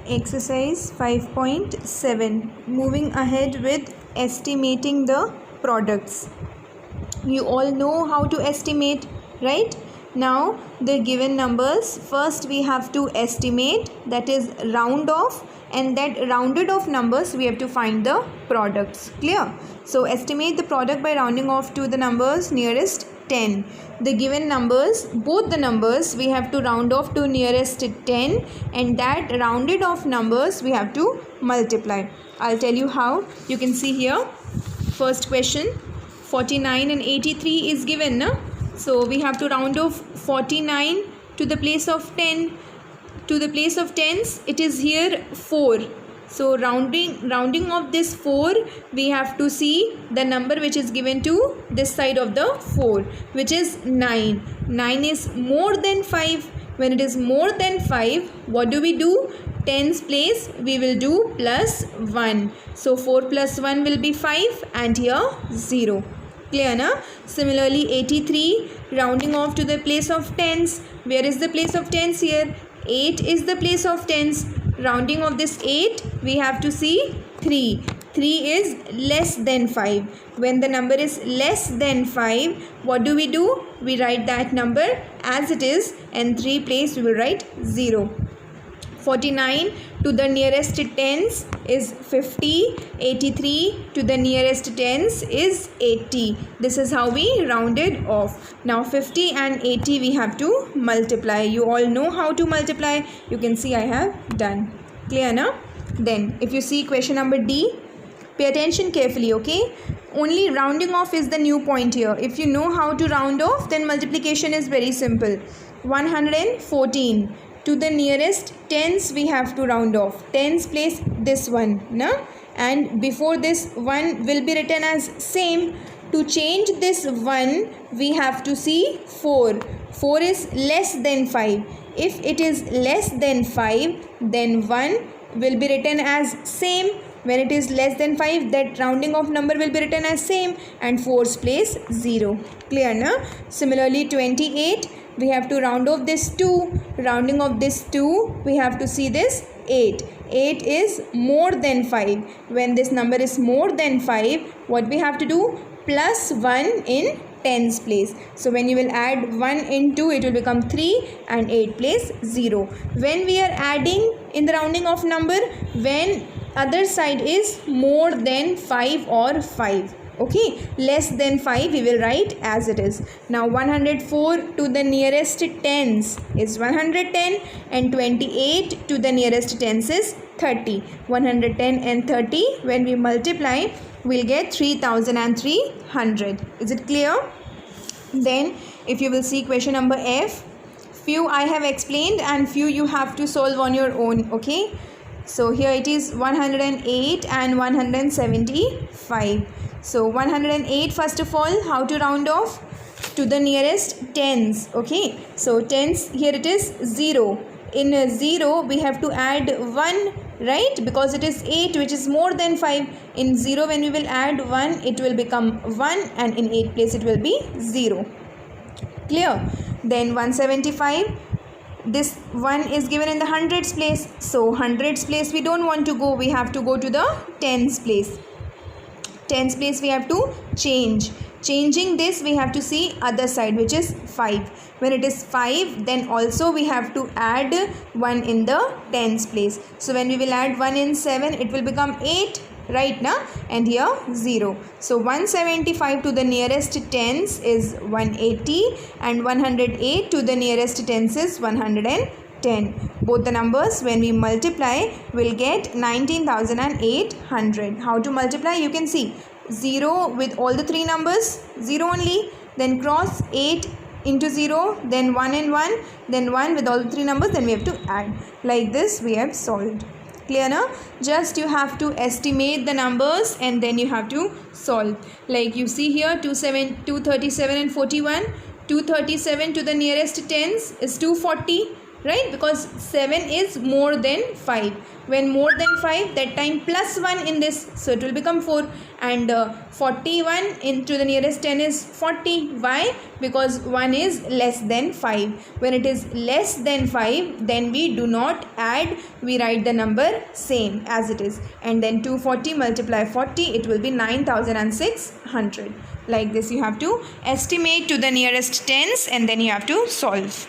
Exercise 5.7. Moving ahead with estimating the products. You all know how to estimate, right? Now the given numbers, first we have to estimate, that is round off, and that rounded off numbers we have to find the products. Clear? So estimate the product by rounding off to the numbers nearest 10. The given numbers, both the numbers we have to round off to nearest 10, and that rounded off numbers we have to multiply. I'll tell you how. You can see here, first question, 49 and 83 is given, na? So we have to round off 49 to the place of 10. To the place of tens, it is here 4. So rounding off this 4, we have to see the number which is given to this side of the 4, which is 9. 9 is more than 5. When it is more than 5, what do we do? Tens place we will do plus 1. So 4 plus 1 will be 5, and here 0. Clear, na? Similarly 83, rounding off to the place of tens. Where is the place of tens here? 8 is the place of tens. Rounding of this 8, we have to see 3. 3 is less than 5. When the number is less than 5, what do? We write that number as it is, and 3 place we will write 0. 49 to the nearest tens is 50. 83 to the nearest tens is 80. This is how we rounded off. Now 50 and 80 we have to multiply. You all know how to multiply. You can see I have done. Clear, na? Then if you see question number D, pay attention carefully, okay? Only rounding off is the new point here. If you know how to round off, then multiplication is very simple. 114. To the nearest tens we have to round off. Tens place this one, na? And before this 1 will be written as same. To change this 1, we have to see 4. 4 is less than 5. If it is less than 5, then 1 will be written as same. When it is less than 5, that rounding off number will be written as same, and 4's place 0. Clear, na? Similarly 28, we have to round off this 2. Rounding off this 2, we have to see this 8. 8 is more than 5. When this number is more than 5, what we have to do? Plus 1 in tens place. So when you will add 1 in 2, it will become 3, and 8 place 0. When we are adding in the rounding off number, when other side is more than 5 or 5. Okay, less than 5 we will write as it is. Now 104 to the nearest tens is 110, and 28 to the nearest tens is 30. 110 and 30, when we multiply, we'll get 3300. Is it clear? Then if you will see question number F, few I have explained and few you have to solve on your own, okay? So here it is 108 and 175. So 108, first of all, how to round off? To the nearest tens, okay? So tens, here it is 0. In 0, we have to add 1, right? Because it is 8, which is more than 5. In 0, when we will add 1, it will become 1, and in 8 place it will be 0. Clear? Then 175. This 1 is given in the hundreds place. So hundreds place we don't want to go. We have to go to the tens place. Tens place we have to change. Changing this, we have to see other side, which is 5. When it is 5, then also we have to add 1 in the tens place. So when we will add 1 in 7, it will become 8, right, na? And here 0. So 175 to the nearest tens is 180, and 108 to the nearest tens is 110. Both the numbers, when we multiply, will get 19,800. How to multiply? You can see 0 with all the 3 numbers, 0 only, then cross 8 into 0, then 1 and 1, then 1 with all the 3 numbers, then we have to add. Like this we have solved. Clear, na? Just you have to estimate the numbers and then you have to solve. Like you see here, 237 and 41. 237 to the nearest tens is 240. right? Because 7 is more than 5. When more than 5, that time plus 1 in this, so it will become 4. And 41 into the nearest 10 is 40. Why? Because 1 is less than 5. When it is less than 5, then we do not add, we write the number same as it is. And then 240 multiply 40, it will be 9600. Like this you have to estimate to the nearest tens, and then you have to solve.